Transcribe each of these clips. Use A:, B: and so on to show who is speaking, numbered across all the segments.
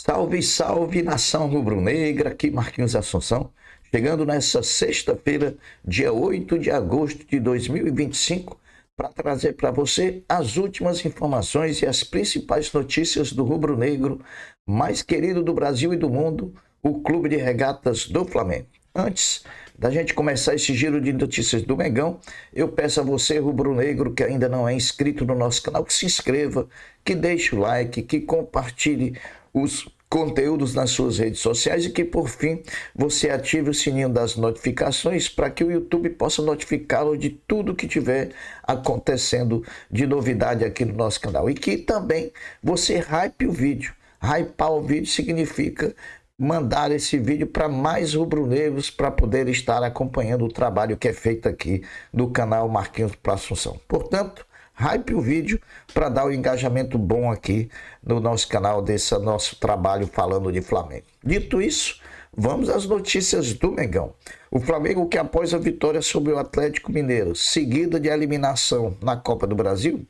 A: Salve, salve, nação rubro-negra, aqui Marquinhos Assunção, chegando nessa sexta-feira, dia 8 de agosto de 2025, para trazer para você as últimas informações e as principais notícias do rubro-negro mais querido do Brasil e do mundo, o Clube de Regatas do Flamengo. Antes da gente começar esse giro de notícias do Mengão, eu peço a você, rubro-negro, que ainda não é inscrito no nosso canal, que se inscreva, que deixe o like, que compartilhe os conteúdos nas suas redes sociais e que, por fim, você ative o sininho das notificações para que o YouTube possa notificá-lo de tudo que tiver acontecendo de novidade aqui no nosso canal. E que também você hype o vídeo. Hypar o vídeo significa mandar esse vídeo para mais rubro-negros para poder estar acompanhando o trabalho que é feito aqui no canal Marquinhos para Assunção. Portanto, hype o vídeo para dar o engajamento bom aqui no nosso canal desse nosso trabalho falando de Flamengo. Dito isso, vamos às notícias do Mengão. O Flamengo, que após a vitória sobre o Atlético Mineiro, seguida de eliminação na Copa do Brasil,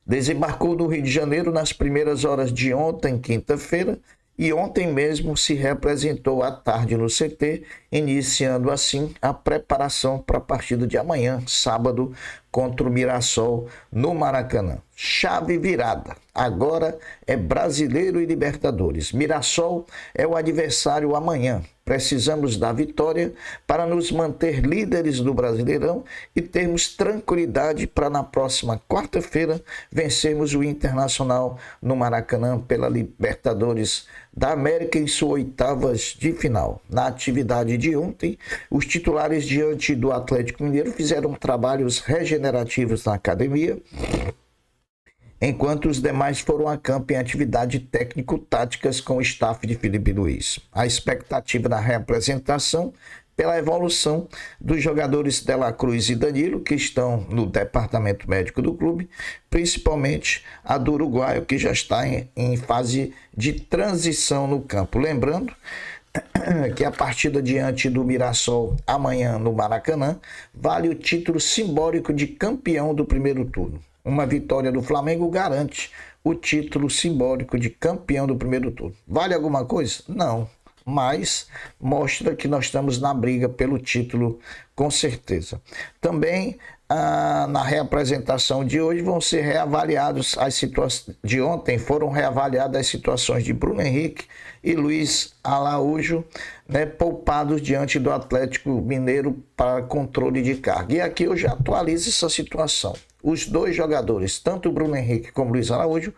A: desembarcou no Rio de Janeiro nas primeiras horas de ontem, quinta-feira, e ontem mesmo se representou à tarde no CT, iniciando assim a preparação para a partida de amanhã, sábado, contra o Mirassol no Maracanã. Chave virada. Agora é Brasileiro e Libertadores. Mirassol é o adversário amanhã. Precisamos da vitória para nos manter líderes do Brasileirão e termos tranquilidade para na próxima quarta-feira vencermos o Internacional no Maracanã pela Libertadores da América em suas oitavas de final. Na atividade de ontem, os titulares diante do Atlético Mineiro fizeram trabalhos regenerativos na academia, enquanto os demais foram a campo em atividade técnico-táticas com o staff de Felipe Luiz. A expectativa da reapresentação pela evolução dos jogadores Dela Cruz e Danilo, que estão no departamento médico do clube, principalmente a do uruguaio, que já está em fase de transição no campo. Lembrando que a partida diante do Mirassol amanhã no Maracanã vale o título simbólico de campeão do primeiro turno. Uma vitória do Flamengo garante o título simbólico de campeão do primeiro turno. Vale alguma coisa? Não, mas mostra que nós estamos na briga pelo título com certeza. Também na reapresentação de hoje vão ser reavaliados as situações de ontem, foram reavaliadas as situações de Bruno Henrique e Luiz Araújo, poupados diante do Atlético Mineiro para controle de carga. E aqui eu já atualizo essa situação. Os dois jogadores, tanto o Bruno Henrique como o Luiz Araújo,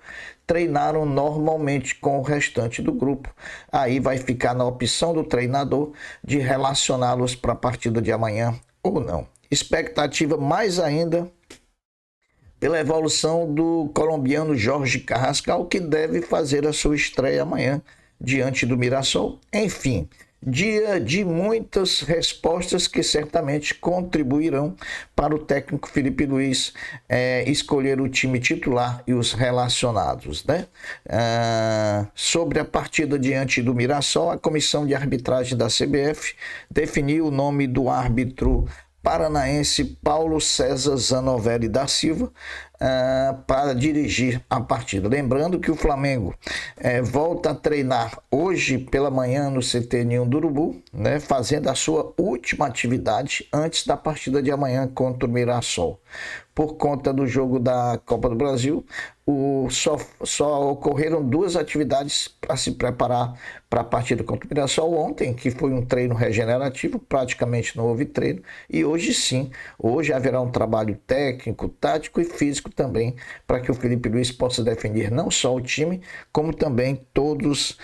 A: treinaram normalmente com o restante do grupo. Aí vai ficar na opção do treinador de relacioná-los para a partida de amanhã ou não. Expectativa mais ainda pela evolução do colombiano Jorge Carrascal, que deve fazer a sua estreia amanhã diante do Mirassol. Enfim, dia de muitas respostas que certamente contribuirão para o técnico Felipe Luiz escolher o time titular e os relacionados. Sobre a partida diante do Mirassol, a comissão de arbitragem da CBF definiu o nome do árbitro paranaense Paulo César Zanovelli da Silva para dirigir a partida. Lembrando que o Flamengo volta a treinar hoje pela manhã no CT Ninho do Urubu, fazendo a sua última atividade antes da partida de amanhã contra o Mirassol. Por conta do jogo da Copa do Brasil, só ocorreram duas atividades para se preparar para a partida contra o Mirassol ontem, que foi um treino regenerativo, praticamente não houve treino, e hoje sim, hoje haverá um trabalho técnico, tático e físico também, para que o Felipe Luiz possa defender não só o time, como também todos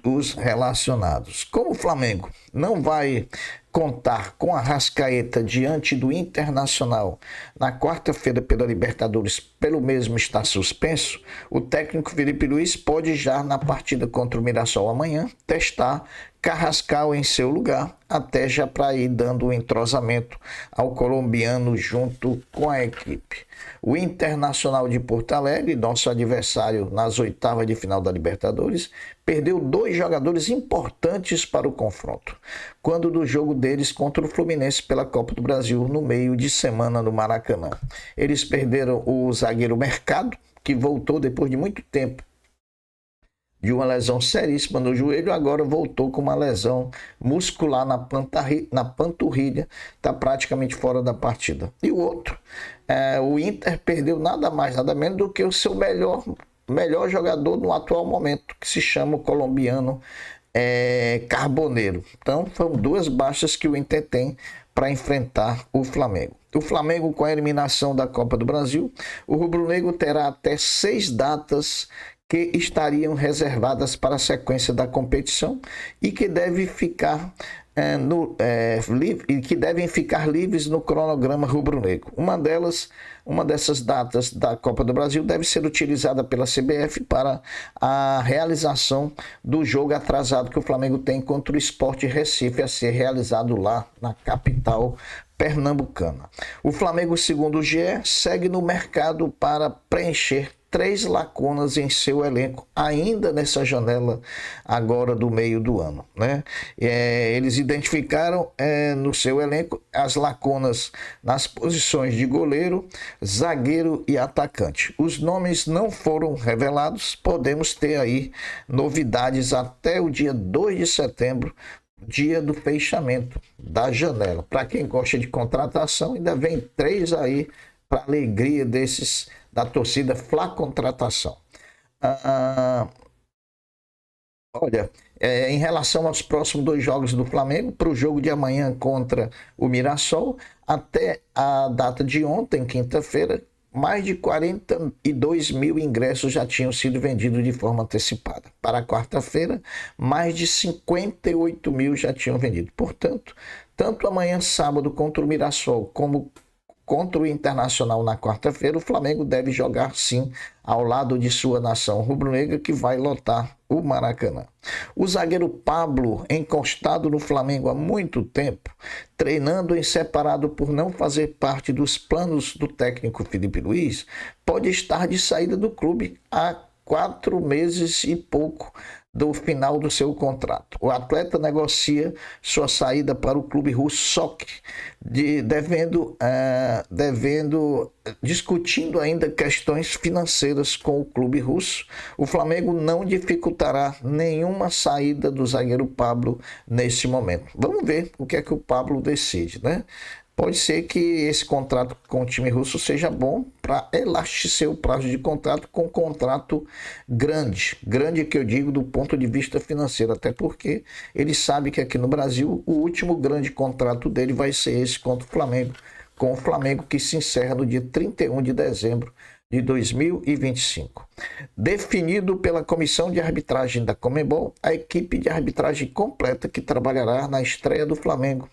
A: os relacionados. Como o Flamengo não vai contar com a Arrascaeta diante do Internacional na quarta-feira pela Libertadores, pelo mesmo está suspenso, o técnico Felipe Luiz pode já na partida contra o Mirassol amanhã testar Carrascal em seu lugar, até já para ir dando um entrosamento ao colombiano junto com a equipe. O Internacional de Porto Alegre, nosso adversário nas oitavas de final da Libertadores, perdeu dois jogadores importantes para o confronto, quando do jogo deles contra o Fluminense pela Copa do Brasil no meio de semana no Maracanã. Eles perderam o zagueiro Mercado, que voltou depois de muito tempo de uma lesão seríssima no joelho, agora voltou com uma lesão muscular na panturrilha, está praticamente fora da partida. E o outro, o Inter perdeu nada mais, nada menos do que o seu melhor jogador no atual momento, que se chama o colombiano Carboneiro. Então, foram duas baixas que o Inter tem para enfrentar o Flamengo. O Flamengo, com a eliminação da Copa do Brasil, o rubro-negro terá até 6 datas que estariam reservadas para a sequência da competição e que devem ficar livres no cronograma rubro-negro. Uma dessas datas da Copa do Brasil deve ser utilizada pela CBF para a realização do jogo atrasado que o Flamengo tem contra o Sport Recife, a ser realizado lá na capital pernambucana. O Flamengo, segundo o GE, segue no mercado para preencher 3 lacunas em seu elenco, ainda nessa janela agora do meio do ano, né? Eles identificaram no seu elenco as lacunas nas posições de goleiro, zagueiro e atacante. Os nomes não foram revelados, podemos ter aí novidades até o dia 2 de setembro, dia do fechamento da janela. Para quem gosta de contratação, ainda vem 3 aí para alegria da torcida Fla Contratação. Olha, em relação aos próximos 2 jogos do Flamengo, para o jogo de amanhã contra o Mirassol, até a data de ontem, quinta-feira, mais de 42 mil ingressos já tinham sido vendidos de forma antecipada. Para a quarta-feira, mais de 58 mil já tinham vendido. Portanto, tanto amanhã, sábado, contra o Mirassol, como contra o Internacional na quarta-feira, o Flamengo deve jogar sim ao lado de sua nação rubro-negra, que vai lotar o Maracanã. O zagueiro Pablo, encostado no Flamengo há muito tempo, treinando em separado por não fazer parte dos planos do técnico Felipe Luiz, pode estar de saída do clube há 4 meses e pouco do final do seu contrato. O atleta negocia sua saída para o clube russo SOK, discutindo ainda questões financeiras com o clube russo. O Flamengo não dificultará nenhuma saída do zagueiro Pablo nesse momento. Vamos ver o que é que o Pablo decide, né? Pode ser que esse contrato com o time russo seja bom para elastecer o prazo de contrato com um contrato grande que eu digo do ponto de vista financeiro, até porque ele sabe que aqui no Brasil o último grande contrato dele vai ser esse contra o Flamengo, com o Flamengo que se encerra no dia 31 de dezembro de 2025. Definido pela Comissão de Arbitragem da Conmebol, a equipe de arbitragem completa que trabalhará na estreia do Flamengo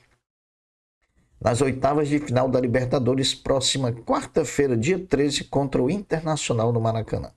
A: nas oitavas de final da Libertadores, próxima quarta-feira, dia 13, contra o Internacional no Maracanã.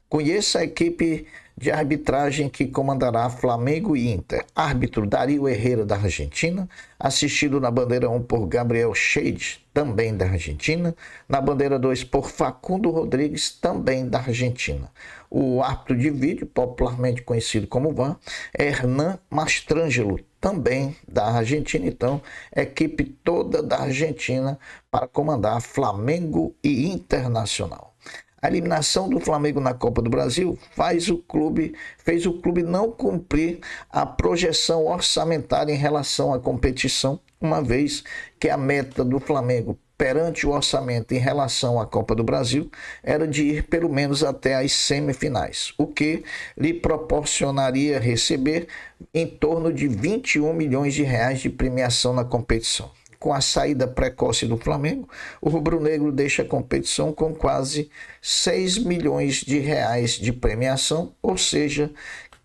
A: Conheça a equipe de arbitragem que comandará Flamengo e Inter. Árbitro Dario Herrera, da Argentina, assistido na bandeira 1 por Gabriel Scheide, também da Argentina, na bandeira 2 por Facundo Rodrigues, também da Argentina. O árbitro de vídeo, popularmente conhecido como VAR, é Hernan Mastrangelo, também da Argentina. Então, equipe toda da Argentina para comandar Flamengo e Internacional. A eliminação do Flamengo na Copa do Brasil fez o clube não cumprir a projeção orçamentária em relação à competição, uma vez que a meta do Flamengo perante o orçamento em relação à Copa do Brasil era de ir pelo menos até as semifinais, o que lhe proporcionaria receber em torno de 21 milhões de reais de premiação na competição. Com a saída precoce do Flamengo, o rubro-negro deixa a competição com quase 6 milhões de reais de premiação, ou seja,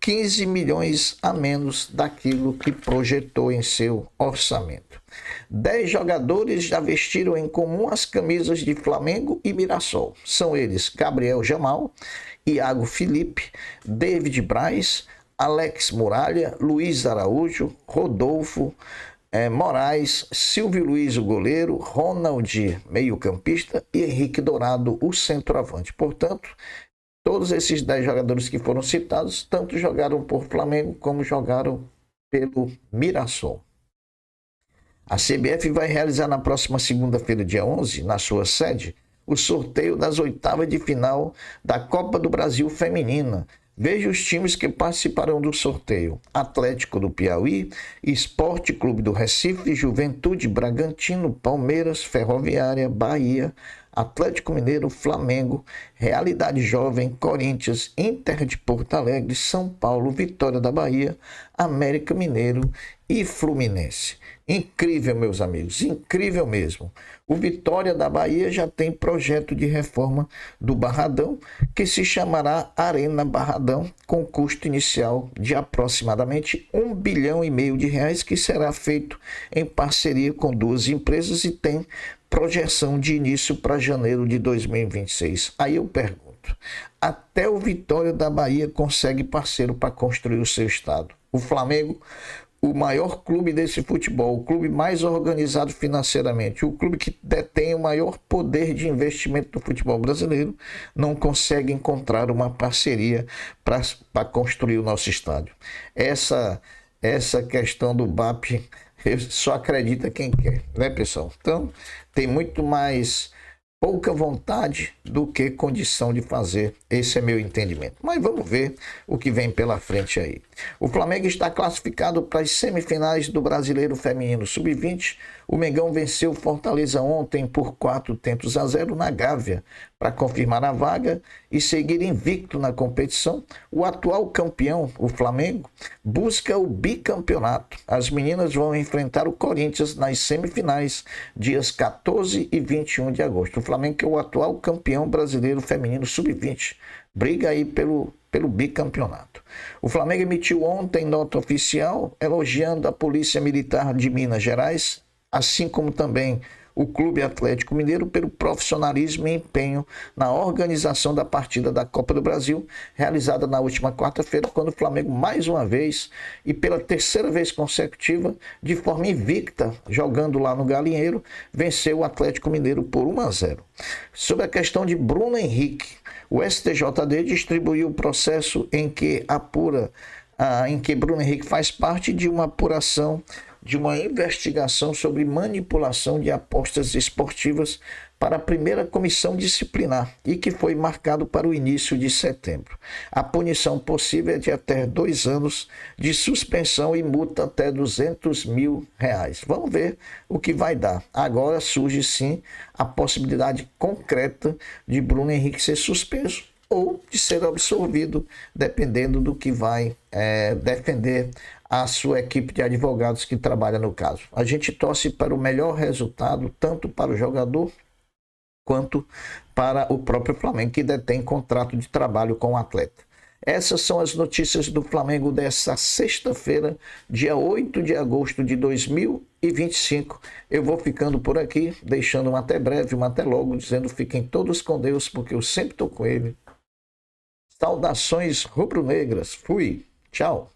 A: 15 milhões a menos daquilo que projetou em seu orçamento. 10 jogadores já vestiram em comum as camisas de Flamengo e Mirassol. São eles Gabriel Jamal, Iago Felipe, David Braz, Alex Muralha, Luiz Araújo, Rodolfo, Moraes, Silvio Luiz, o goleiro, Ronald, meio-campista, e Henrique Dourado, o centroavante. Portanto, todos esses 10 jogadores que foram citados, tanto jogaram por Flamengo como jogaram pelo Mirassol. A CBF vai realizar na próxima segunda-feira, dia 11, na sua sede, o sorteio das oitavas de final da Copa do Brasil Feminina, Veja os times que participarão do sorteio: Atlético do Piauí, Esporte Clube do Recife, Juventude, Bragantino, Palmeiras, Ferroviária, Bahia, Atlético Mineiro, Flamengo, Realidade Jovem, Corinthians, Inter de Porto Alegre, São Paulo, Vitória da Bahia, América Mineiro e Fluminense. Incrível, meus amigos, incrível mesmo. O Vitória da Bahia já tem projeto de reforma do Barradão, que se chamará Arena Barradão, com custo inicial de aproximadamente R$ 1,5 bilhão, que será feito em parceria com duas empresas e tem projeção de início para janeiro de 2026. Aí eu pergunto, até o Vitória da Bahia consegue parceiro para construir o seu estado. O Flamengo, o maior clube desse futebol, o clube mais organizado financeiramente, o clube que detém o maior poder de investimento do futebol brasileiro, não consegue encontrar uma parceria para construir o nosso estádio. Essa questão do BAP, só acredita quem quer, né, pessoal? Então, tem muito mais pouca vontade do que condição de fazer. Esse é meu entendimento. Mas vamos ver o que vem pela frente aí. O Flamengo está classificado para as semifinais do Brasileiro Feminino Sub-20. O Mengão venceu o Fortaleza ontem por 4-0 na Gávea para confirmar a vaga e seguir invicto na competição. O atual campeão, o Flamengo, busca o bicampeonato. As meninas vão enfrentar o Corinthians nas semifinais, dias 14 e 21 de agosto. O Flamengo que é o atual campeão brasileiro feminino Sub-20. Briga aí pelo bicampeonato. O Flamengo emitiu ontem nota oficial elogiando a Polícia Militar de Minas Gerais, assim como também o Clube Atlético Mineiro pelo profissionalismo e empenho na organização da partida da Copa do Brasil, realizada na última quarta-feira, quando o Flamengo mais uma vez e pela terceira vez consecutiva, de forma invicta, jogando lá no Galinheiro, venceu o Atlético Mineiro por 1-0. Sobre a questão de Bruno Henrique, o STJD distribuiu o processo em que Bruno Henrique faz parte de uma apuração de uma investigação sobre manipulação de apostas esportivas para a primeira comissão disciplinar e que foi marcado para o início de setembro. A punição possível é de até 2 anos de suspensão e multa até R$200 mil. Vamos ver o que vai dar. Agora surge sim a possibilidade concreta de Bruno Henrique ser suspenso ou de ser absolvido, dependendo do que vai defender a sua equipe de advogados que trabalha no caso. A gente torce para o melhor resultado, tanto para o jogador quanto para o próprio Flamengo, que detém contrato de trabalho com o atleta. Essas são as notícias do Flamengo dessa sexta-feira, dia 8 de agosto de 2025. Eu vou ficando por aqui, deixando um até breve, um até logo, dizendo fiquem todos com Deus, porque eu sempre estou com ele. Saudações rubro-negras. Fui. Tchau.